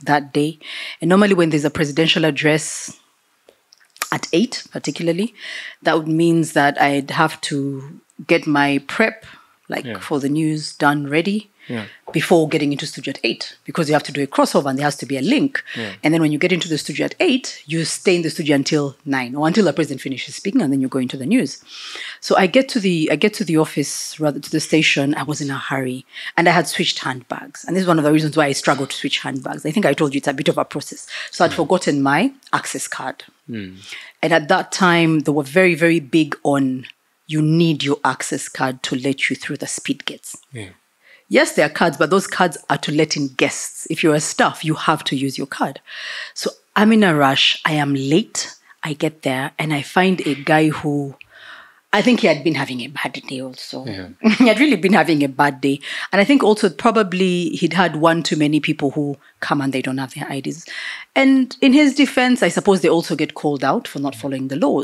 that day. And normally when there's a presidential address at 8, particularly, that means that I'd have to get my prep, for the news, done ready before getting into studio at 8, because you have to do a crossover and there has to be a link. Yeah. And then when you get into the studio at 8, you stay in the studio until 9 or until the president finishes speaking, and then you go into the news. So I get to the office, rather to the station. I was in a hurry and I had switched handbags. And this is one of the reasons why I struggled to switch handbags. I think I told you it's a bit of a process. So I'd forgotten my access card. And at that time, they were very, very big on you need your access card to let you through the speed gates. Yeah. Yes, there are cards, but those cards are to let in guests. If you're a staff, you have to use your card. So I'm in a rush. I am late. I get there and I find a guy who, I think he had been having a bad day also. Yeah. He had really been having a bad day. And I think also probably he'd had one too many people who come and they don't have their IDs. And in his defense, I suppose they also get called out for not following the law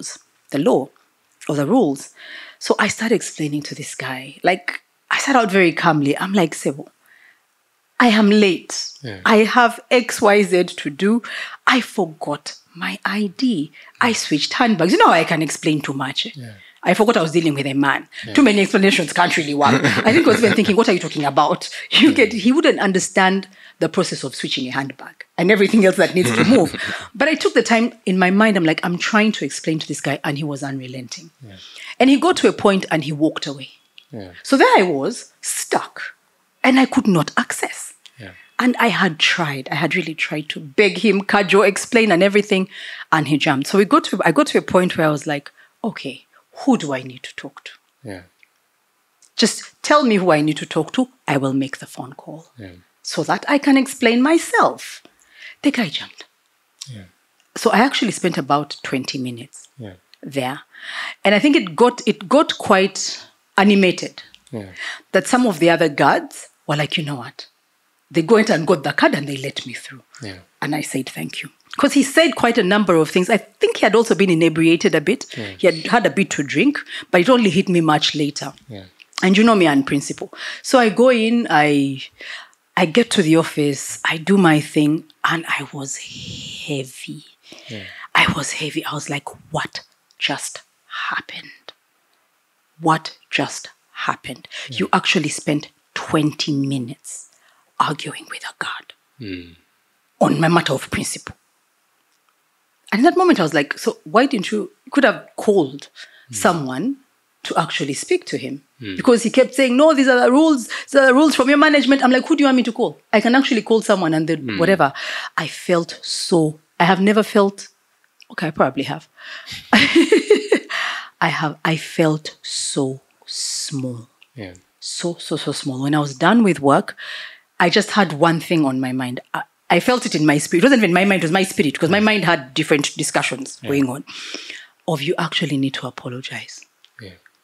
or the rules. So I started explaining to this guy, I sat out very calmly. I'm like, Sebo, I am late. Yeah. I have XYZ to do. I forgot my ID. I switched handbags. You know how I can explain too much. Yeah. I forgot I was dealing with a man. Yeah. Too many explanations can't really work. I think I was even thinking, what are you talking about? He wouldn't understand the process of switching a handbag and everything else that needs to move. But I took the time in my mind. I'm trying to explain to this guy, and he was unrelenting. Yeah. And he got to a point and he walked away. Yeah. So there I was, stuck, and I could not access. Yeah. And I had really tried to beg him, cajole, explain and everything, and he jumped. So I got to a point where I was like, okay, who do I need to talk to? Yeah. Just tell me who I need to talk to. I will make the phone call so that I can explain myself. The guy jumped. Yeah. So I actually spent about 20 minutes there. And I think it got quite animated. Yeah. That some of the other guards were like, you know what? They went and got the card and they let me through. Yeah. And I said, thank you. Because he said quite a number of things. I think he had also been inebriated a bit. Yeah. He had a bit to drink, but it only hit me much later. Yeah. And you know me on principle. So I go in, I get to the office, I do my thing, and I was heavy. Yeah. I was like, what just happened? What just happened? Yeah. You actually spent 20 minutes arguing with a guard on my matter of principle. And in that moment, I was like, so why didn't you could have called someone to actually speak to him? Because he kept saying, no, these are the rules. These are the rules from your management. I'm like, who do you want me to call? I can actually call someone and then whatever. I have never felt, okay, I probably have. I felt so small. Yeah. So small. When I was done with work, I just had one thing on my mind. I felt it in my spirit. It wasn't even my mind, it was my spirit, because my mind had different discussions going on. You actually need to apologize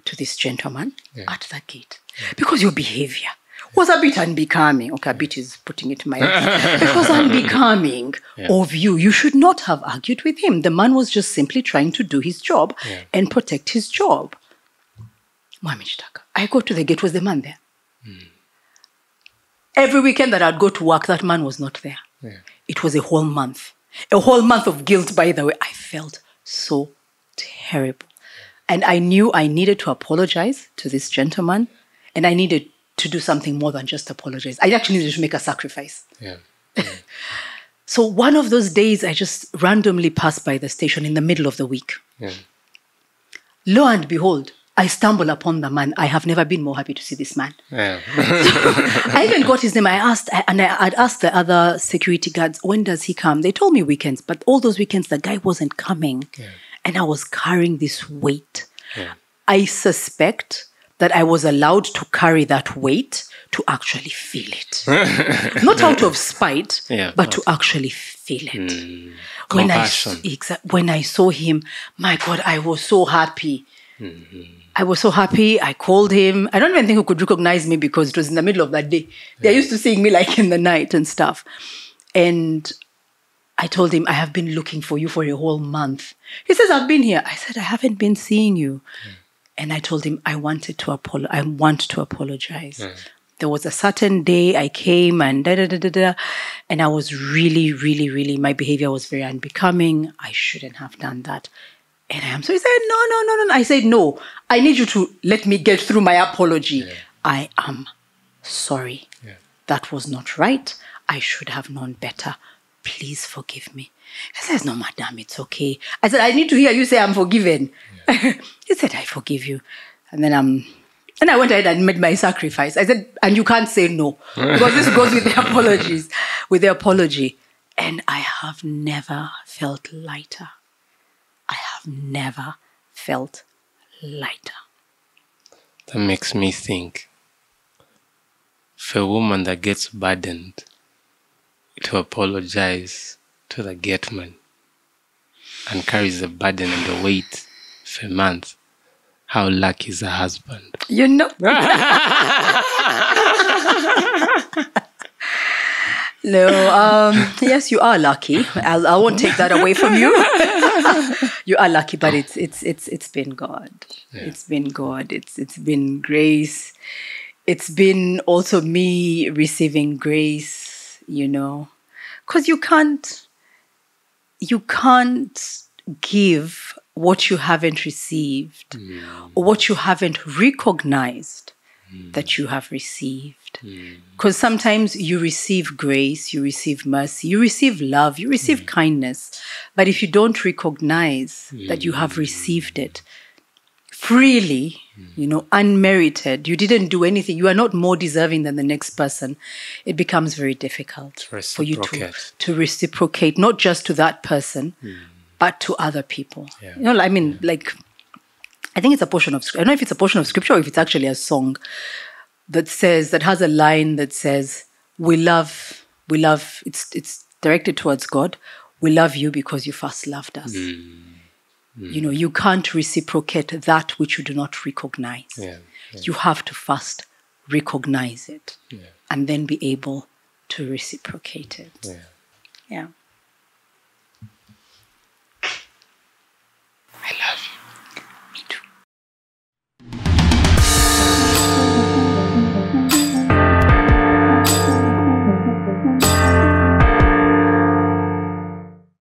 to this gentleman at the gate. Yeah. Because your behavior was a bit unbecoming. Okay, a bit is putting it mildly. It was unbecoming of you. You should not have argued with him. The man was just simply trying to do his job and protect his job. I go to the gate, was the man there? Every weekend that I'd go to work, that man was not there. Yeah. It was a whole month. A whole month of guilt, by the way. I felt so terrible. And I knew I needed to apologize to this gentleman, and I needed to do something more than just apologize. I actually needed to make a sacrifice. Yeah. Yeah. So one of those days, I just randomly passed by the station in the middle of the week. Yeah. Lo and behold, I stumble upon the man. I have never been more happy to see this man. Yeah. I even got his name. I'd asked the other security guards, when does he come? They told me weekends, but all those weekends, the guy wasn't coming. Yeah. And I was carrying this weight. Yeah. I suspect that I was allowed to carry that weight to actually feel it. Not out of spite, but to actually feel it. Compassion. When I saw him, my God, I was so happy. I was so happy. I called him. I don't even think he could recognize me because it was in the middle of that day. They're used to seeing me like in the night and stuff. And I told him, I have been looking for you for a whole month. He says, I've been here. I said, I haven't been seeing you. And I told him, I want to apologize. There was a certain day I came and and I was really, really, really, my behavior was very unbecoming. I shouldn't have done that. And I am so. He said, no. I said, no, I need you to let me get through my apology. Yeah. I am sorry. Yeah. That was not right. I should have known better. Please forgive me. He says, no, madam, it's okay. I said, I need to hear you say I'm forgiven. Yeah. He said, I forgive you. And then I went ahead and made my sacrifice. I said, and you can't say no. Because this goes with the apology. And I have never felt lighter. I have never felt lighter. That makes me think, for a woman that gets burdened to apologize to the gate man and carries the burden and the weight for a month, how lucky is her husband? You know. No, yes, you are lucky. I won't take that away from you. You are lucky, but it's been God. Yeah. It's been God. It's been grace. It's been also me receiving grace, you know, because you can't give what you haven't received or what you haven't recognized that you have received. Because sometimes you receive grace, you receive mercy, you receive love, you receive kindness. But if you don't recognize that you have received it freely, you know, unmerited, you didn't do anything, you are not more deserving than the next person, it becomes very difficult for you to reciprocate, not just to that person, but to other people. Yeah. You know, I mean, like, I think it's a portion of, I don't know if it's a portion of scripture or if it's actually a song that has a line that says, we love, it's directed towards God. We love you because you first loved us. You know, you can't reciprocate that which you do not recognize. You have to first recognize it and then be able to reciprocate it. Yeah.